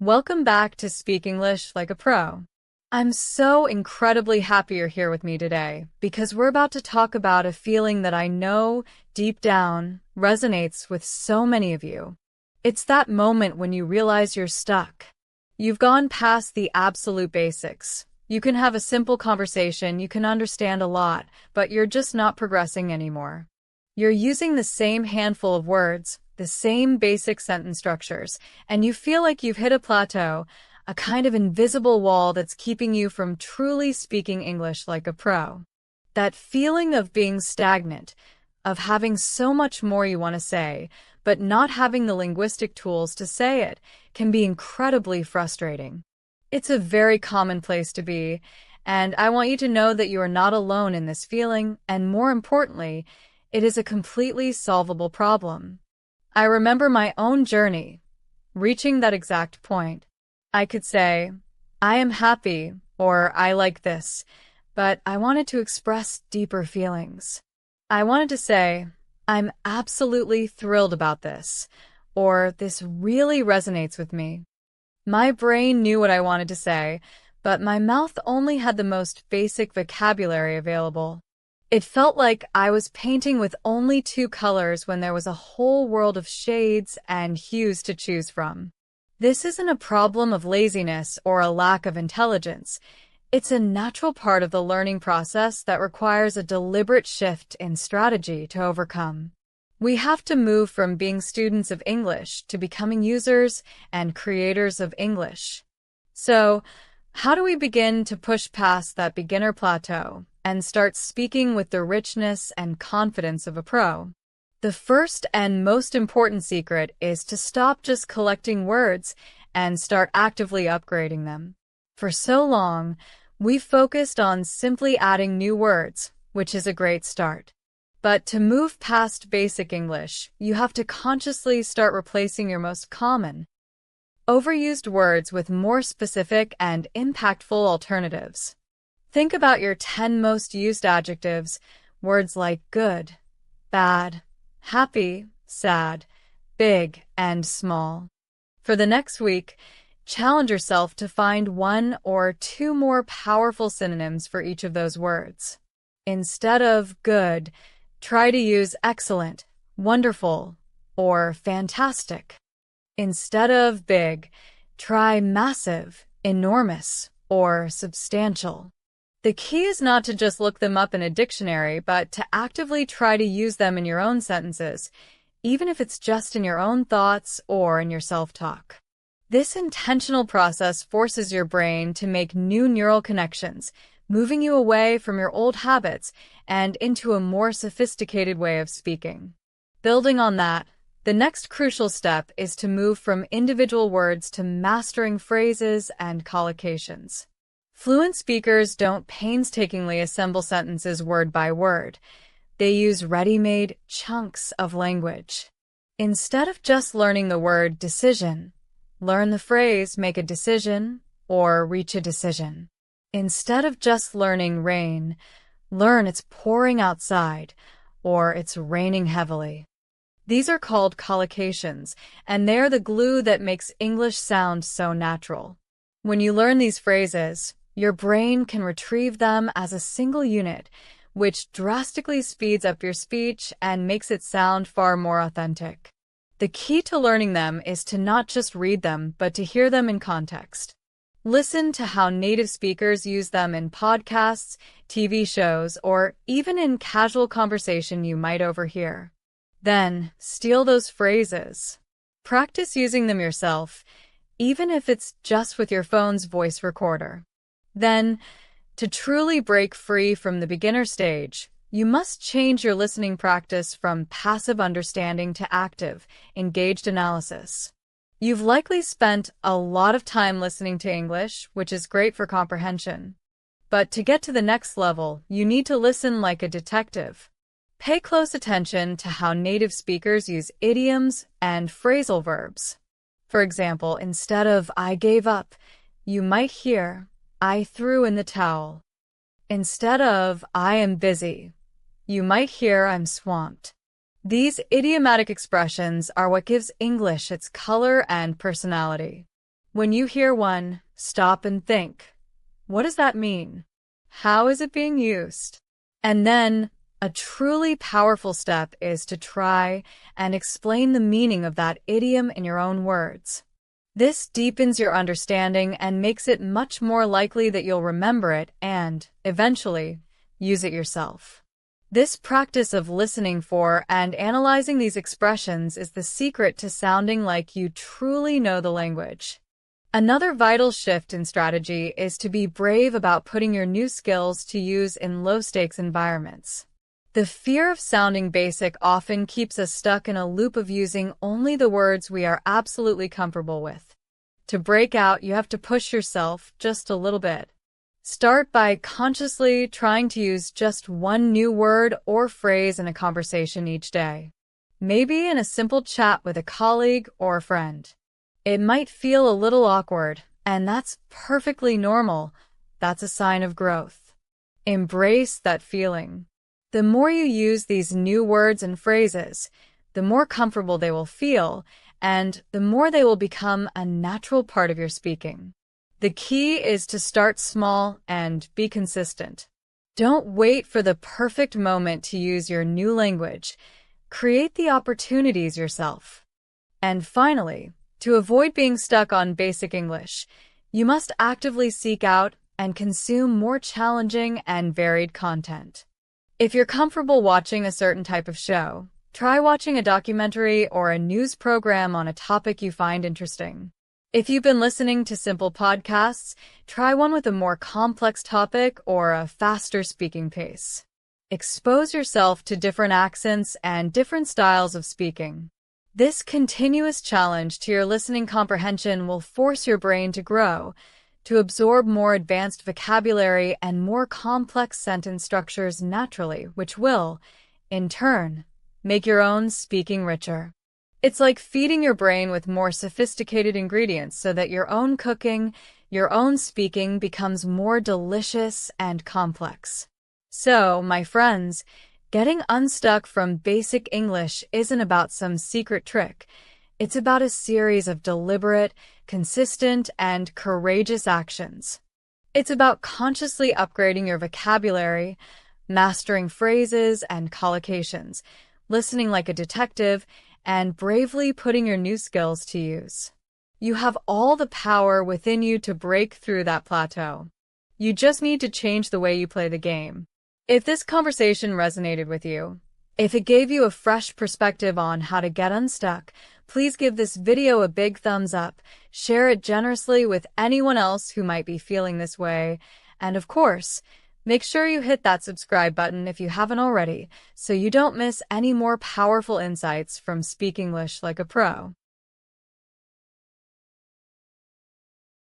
Welcome back to Speak English Like a Pro. I'm so incredibly happy you're here with me today because we're about to talk about a feeling that I know deep down resonates with so many of you. It's that moment when you realize you're stuck. You've gone past the absolute basics. You can have a simple conversation, you can understand a lot, but you're just not progressing anymore. You're using the same handful of words, the same basic sentence structures, and you feel like you've hit a plateau, a kind of invisible wall that's keeping you from truly speaking English like a pro. That feeling of being stagnant, of having so much more you want to say, but not having the linguistic tools to say it, can be incredibly frustrating. It's a very common place to be, and I want you to know that you are not alone in this feeling, and more importantly, it is a completely solvable problem. I remember my own journey, reaching that exact point. I could say, I am happy, or I like this, but I wanted to express deeper feelings. I wanted to say, I'm absolutely thrilled about this, or this really resonates with me. My brain knew what I wanted to say, but my mouth only had the most basic vocabulary available. It felt like I was painting with only two colors when there was a whole world of shades and hues to choose from. This isn't a problem of laziness or a lack of intelligence. It's a natural part of the learning process that requires a deliberate shift in strategy to overcome. We have to move from being students of English to becoming users and creators of English. So, how do we begin to push past that beginner plateau and start speaking with the richness and confidence of a pro? The first and most important secret is to stop just collecting words and start actively upgrading them. For so long, we've focused on simply adding new words, which is a great start. But to move past basic English, you have to consciously start replacing your most common, overused words with more specific and impactful alternatives. Think about your 10 most used adjectives, words like good, bad, happy, sad, big, and small. For the next week, challenge yourself to find one or two more powerful synonyms for each of those words. Instead of good, try to use excellent, wonderful, or fantastic. Instead of big, try massive, enormous, or substantial. The key is not to just look them up in a dictionary, but to actively try to use them in your own sentences, even if it's just in your own thoughts or in your self-talk. This intentional process forces your brain to make new neural connections, moving you away from your old habits and into a more sophisticated way of speaking. Building on that, the next crucial step is to move from individual words to mastering phrases and collocations. Fluent speakers don't painstakingly assemble sentences word by word. They use ready-made chunks of language. Instead of just learning the word decision, learn the phrase make a decision or reach a decision. Instead of just learning rain, learn it's pouring outside or it's raining heavily. These are called collocations, and they're the glue that makes English sound so natural. When you learn these phrases, your brain can retrieve them as a single unit, which drastically speeds up your speech and makes it sound far more authentic. The key to learning them is to not just read them, but to hear them in context. Listen to how native speakers use them in podcasts, TV shows, or even in casual conversation you might overhear. Then, steal those phrases. Practice using them yourself, even if it's just with your phone's voice recorder. Then, to truly break free from the beginner stage, you must change your listening practice from passive understanding to active, engaged analysis. You've likely spent a lot of time listening to English, which is great for comprehension. But to get to the next level, you need to listen like a detective. Pay close attention to how native speakers use idioms and phrasal verbs. For example, instead of I gave up, you might hear I threw in the towel. Instead of I am busy, you might hear I'm swamped. These idiomatic expressions are what gives English its color and personality. When you hear one, stop and think. What does that mean? How is it being used? And then, a truly powerful step is to try and explain the meaning of that idiom in your own words. This deepens your understanding and makes it much more likely that you'll remember it and, eventually, use it yourself. This practice of listening for and analyzing these expressions is the secret to sounding like you truly know the language. Another vital shift in strategy is to be brave about putting your new skills to use in low-stakes environments. The fear of sounding basic often keeps us stuck in a loop of using only the words we are absolutely comfortable with. To break out, you have to push yourself just a little bit. Start by consciously trying to use just one new word or phrase in a conversation each day. Maybe in a simple chat with a colleague or a friend. It might feel a little awkward, and that's perfectly normal. That's a sign of growth. Embrace that feeling. The more you use these new words and phrases, the more comfortable they will feel, and the more they will become a natural part of your speaking. The key is to start small and be consistent. Don't wait for the perfect moment to use your new language. Create the opportunities yourself. And finally, to avoid being stuck on basic English, you must actively seek out and consume more challenging and varied content. If you're comfortable watching a certain type of show, try watching a documentary or a news program on a topic you find interesting. If you've been listening to simple podcasts, try one with a more complex topic or a faster speaking pace. Expose yourself to different accents and different styles of speaking. This continuous challenge to your listening comprehension will force your brain to grow, to absorb more advanced vocabulary and more complex sentence structures naturally, which will, in turn, make your own speaking richer. It's like feeding your brain with more sophisticated ingredients so that your own cooking, your own speaking becomes more delicious and complex. So, my friends, getting unstuck from basic English isn't about some secret trick. It's about a series of deliberate, consistent, and courageous actions. It's about consciously upgrading your vocabulary, mastering phrases and collocations, listening like a detective, and bravely putting your new skills to use. You have all the power within you to break through that plateau. You just need to change the way you play the game. If this conversation resonated with you, if it gave you a fresh perspective on how to get unstuck, please give this video a big thumbs up, share it generously with anyone else who might be feeling this way, and of course, make sure you hit that subscribe button if you haven't already, so you don't miss any more powerful insights from Speak English Like a Pro.